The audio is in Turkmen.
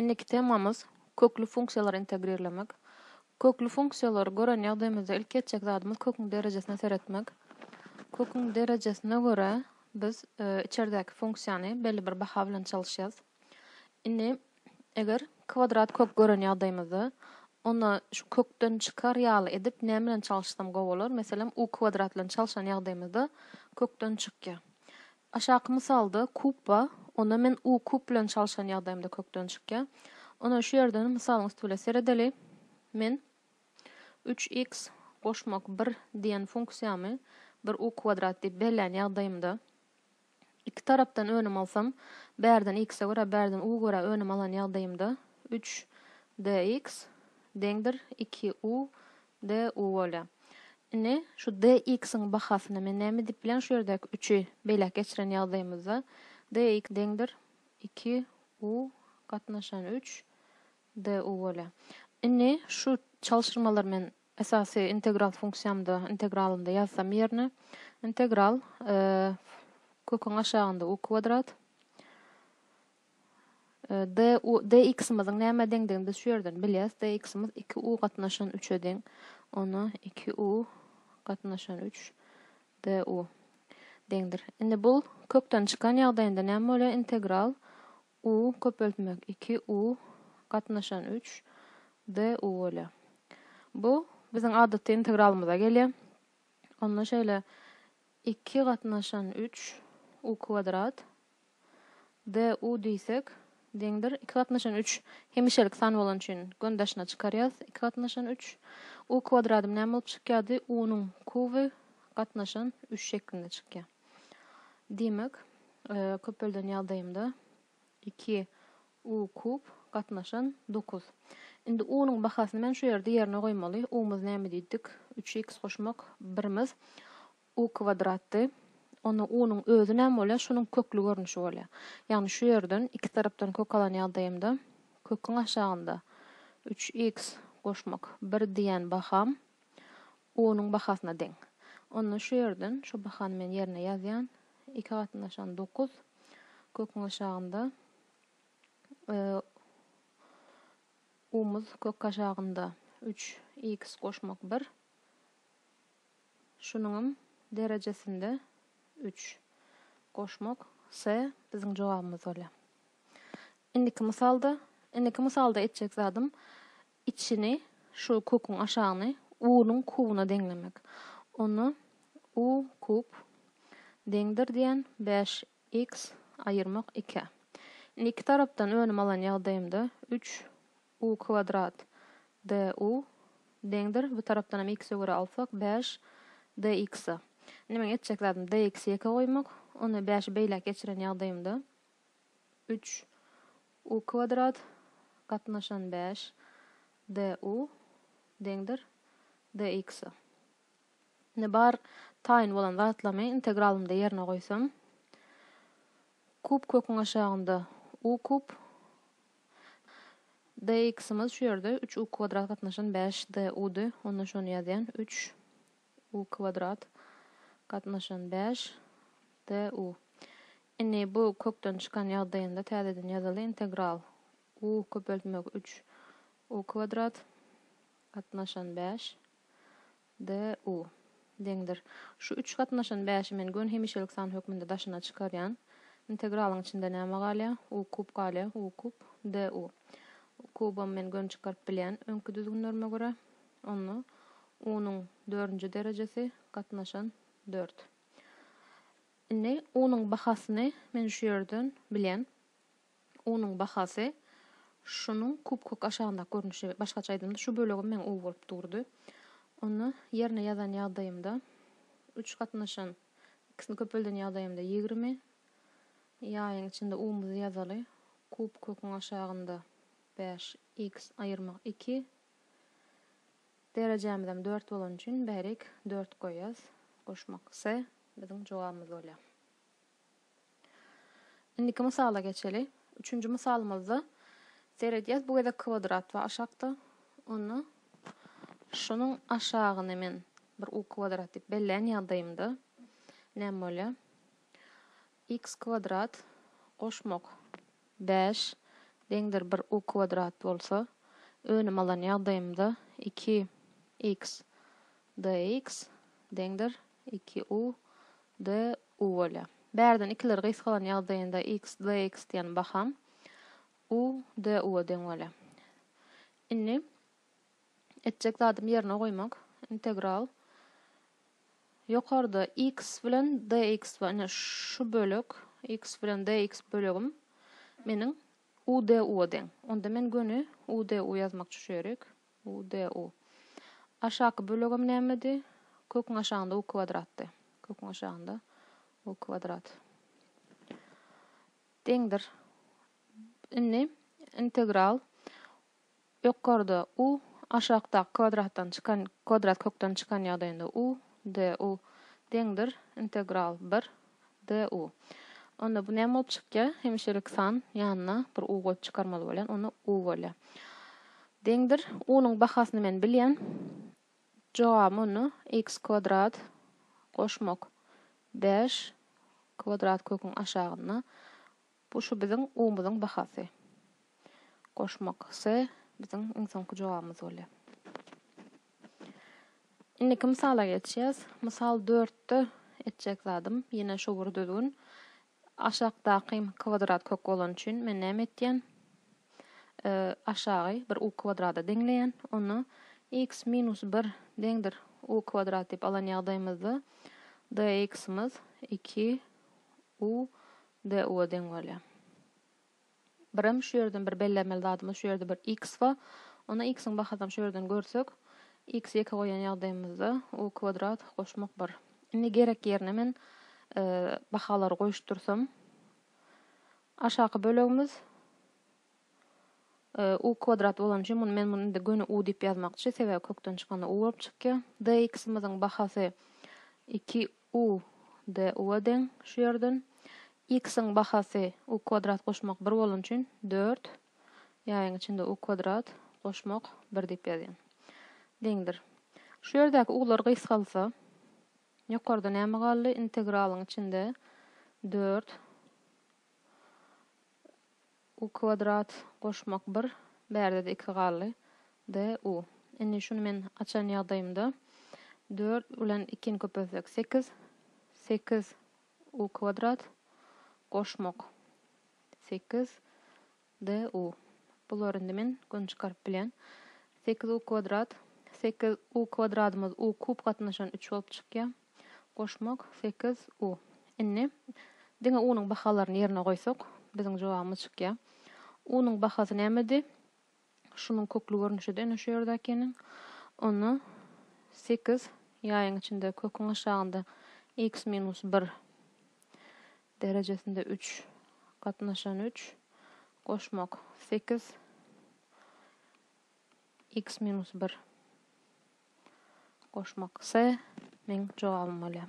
Indiki temamız köklü funksiyalar integrerlemek. Köklü funksiyalar gören ýagdaýymyzda ilk etjek zadymyz köküň derejesine seretmek. Köküň derejesine göre biz içeridäki funksiýany belli bir baha bilen çalyşýas. Indi eger kvadrat kök gören ýagdaýymyzda ona şu kökden çykar ýaly edip näme bilen çalyşsam gowy bolar? Meselem u kvadrat bilen çalyşan ýagdaýymyzda kökden çykýar. Aşağı misalda kubba, ona men u kub bilen çalyşan ýagdaýymda kökden çykýar. Ona şu ýerden misalyň üstüne seredeli. Men 3x goşmak 1 diýen funksiýamy bir u kvadrat diýip belän ýagdaýymda iki tarapdan önüm alsam, bärden x'e görä, bärden u görä önüm alan ýagdaýymda 3dx deňdir 2u du bolýar. Ine şu dx'iň bahasyny men näme diýip bilen şu ýerdäki 3'ü beýlek geçiren ýagdaýymyzda dx deňdir 2u gatnaşan 3 du bolýar. Ine şu çalşyrmalar men esasy integral funksiýamda, integralynda ýazsam ýerine integral köküň aşagynda u kvadrat dx'imiziň näme deňdigini biz şu ýerden bilýäs. Dx'imiz 2u gatnaşan 3'e deň. Onu 2u gatnaşan 3 du deňdir. Indi bul kökden çykan ýagdaýynda näme bolýar? Integral u köpeltmek 2u gatnaşan 3 du bolýar. Bu biziň adatda integralymyza gelýär. Onda şeýle 2 gatnaşan 3 u kvadrat du diýsek deňdir 2 gatnaşan 3 hemişelik san bolan üçin göndaşyna çykarýas. 2 gatnaşan 3 u kvadratym näme bolup çykýardy? U'nyň kuby gatnaşan 3 şeklinde çykýar. Demek köpelden ýagdaýymda 2 u kub gatnaşan 9. Indi u'nyň bahasyny men şu ýerde ýerine goýmaly. U'myz näme diýdik? 3x goşmak 1'miz u kvadratdy. Onu u'nyň özü näme bolýar? Şunyň köklü görnüşi bolýar. Ýagny şu ýerden iki tarapdan kök alan ýagdaýymda köküň aşagynda 3x goşmak 1 diýen baham u'nyň bahasyna deň. Onu şu ýerden şu bahany men ýerine ýazýan 2 gatnaşan 9 köküň aşagynda u'myz kök aşagynda 3x goşmak 1 şunyň derejesinde 3 goşmak S biziň jogabymyz bolýar. Indiki misalda etjek zadym içini şu köküň aşagyny u'nyň kubyna deňlemek. Onu u kub deňdir diýen 5x aýyrmak 2. Iki tarapdan önüm alan ýagdaýymda 3 u kvadrat du deňdir bu tarapdan hem x'e görä alsak 5 dx. Näme etjek zadym dx'e goýmak. Onu 5'i beýlek geçiren ýagdaýymda 3 u kvadrat gatnaşan 5 du deňdir dx. Ne bar taýin bolan zatlamy integralymda ýerine goýsam kub köküň aşagynda u kub dx'imiz şu ýerde 3 u kvadrat gatnaşan 5 du. Onu şonu ýazýan 3 u kvadrat gatnaşan 5 du. Indi bu kökden çykan ýagdaýynda täzeden ýazaly integral u köpeltmek 3 u kvadrat gatnaşan 5 du deňdir. Şu 3 gatnaşan 5'i men gön hemişelik san hökmünde daşyna çykarýan. Integralyň içinde näme galýar? U kub galýar. U kub du. Kubam men gön çykaryp bilýän öňkü düzgünlerime görä. Onu u'nyň 4-nji derejesi gatnaşan 4. Indi u'nyň bahasyny men şu ýerden bilýän. U'nyň bahasy şunyň kub kök aşagynda görnüşi başgaça aýdymda şu bölegi men u bolup durdy. Onu ýerine ýazan ýagdaýymda 3 gatnaşan x'ni köpelden ýagdaýymda 20 ýaýyň içinde u'myzy ýazaly. Kub köküň aşagynda 5x aýyrmak 2 derejemizem 4 bolan üçin bärik 4 goýýas. Goşmak S biziň jogabymyz bolýar. Indiki misala geçeli. 3-nji misalymyzda seredýäs bu gede kvadrat we aşakda. Onu şunyň aşagyny men bir u kvadrat diýip belän ýagdaýymda näme bolýar? X kvadrat goşmak 5 deňdir bir u kvadrat bolsa, önüm alan ýagdaýymda 2x dx deňdir 2u du bolýar. Bärden ikiler gysgalan ýagdaýynda x dx diýen baham u du deň bolýar. Inni etjek zadym ýerine goýmak, integral ýokarda x bilen dx we şu bölük x bilen dx bölügüm meniň u du deň. Onda men göni u du ýazmak düşerek. U du. Aşaky bölügüm nämedi? Köküň aşagynda u kvadratdy. Köküň aşagynda u kvadrat. Deňdir. Inni integral ýokarda u aşagda kvadratdan çykan kvadrat kökden çykan ýagdaýynda u du deňdir integral 1 du. Onda bu näme bolup çykýar? Hemşerik san ýanyna bir u goýup çykarmaly bolan, onu u bolýar. Deňdir u'nyň bahasyny men bilýän. Jogam onu x kvadrat goşmak 5 kvadrat köküň aşagyna. Bu şu biziň u'myzyň bahasy. Goşmak ise biziň iň soňky jogabymyz bolýar. Indiki misala geçýäs. Misal 4-de etjek zadym ýene şu bir düzgün. Aşagdaky kvadrat kök bolan üçin men näme etýän? Aşagy bir u kvadrata deňleýän. Onu x minus 1 deňdir u kvadrat diýip alan ýagdaýymyzda dx'imiz 2 u du deň bolýar. Birim şu ýerden bir bellemeli zadymyz şu ýerde bir x bar. Ona x'iň bahasyny şu ýerden görsek, x ýeke goýan ýagdaýymyzda u kvadrat goşmak 1. Indi gerek ýerine men bahalary goýuştursam, aşaky bölügimiz u kvadrat bolan üçin men muny göni u diýip ýazmakçy, sebäbi kökden çykanda u bolup çykýar. Dx'imiziň bahasy 2 u du deň şu ýerden. X'iň bahasy u kvadrat goşmak 1 bolan üçin 4 ýaýyň içinde u kvadrat goşmak 1 diýip ýazýan. Deňdir. Şu ýerdäki ular gysgalsa, ýokarda näme galdy? Integralyň içinde 4 u kvadrat goşmak 1, bärde de 2 galdy du. Indi şunu men açan ýagdaýymda 4 bilen 2-ni köpelsek 8. 8 u kvadrat goşmak 8 du. Bular indi men gön çykaryp bilen 8 u kvadrat 8 u kvadratymyz u kub gatnaşan 3 bolup çykýar. Goşmak 8 u. Indi diňe u'nyň bahalaryny ýerine goýsak, biziň jogabymyz çykýar. U'nyň bahasy nämedi? Şunun köklü görnüşinde şu ýerdäkiniň. Onu 8 ýaýyň içinde köküň aşagynda x minus 1 derejesinde 3 gatnaşan 3 goşmak 8 x minus 1 goşmak ise men jogabym bolýar.